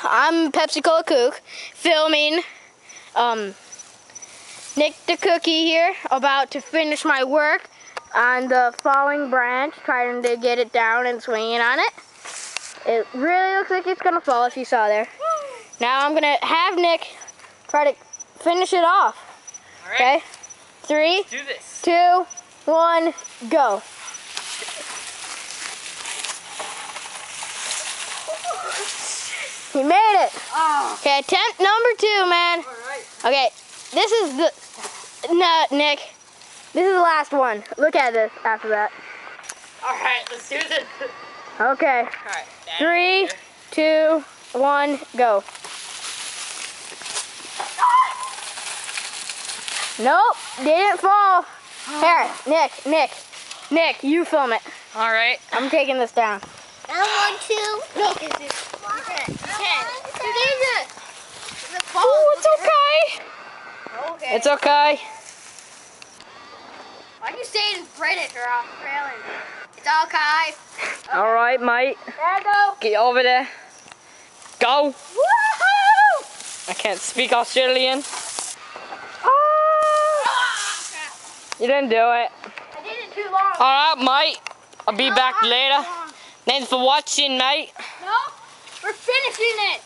I'm Pepsi Cola Kook, filming Nick the Cookie here, about to finish my work on the falling branch, trying to get it down and swinging on it. It really looks like it's gonna fall, if you saw there. Now I'm gonna have Nick try to finish it off. All right. Okay? 3, Let's do this. 2, 1, go. He made it. Oh. Okay, attempt number 2, man. All right. Okay, this is the, no, Nick, this is the last one. Look at this after that. All right, let's do this. Okay, All right. 3, 2, 1, go. Nope, didn't fall. Here, Nick, you film it. All right. I'm taking this down. I want to. No. You can. Oh, it's okay. Okay. It's okay. Why do you say it in British or Australian? It's okay. All right, mate. There I go. Get over there. Go. Woohoo! I can't speak Australian. You didn't do it. I did it too long. All right, mate. I'll be back later. Thanks for watching, mate. No, we're finishing it.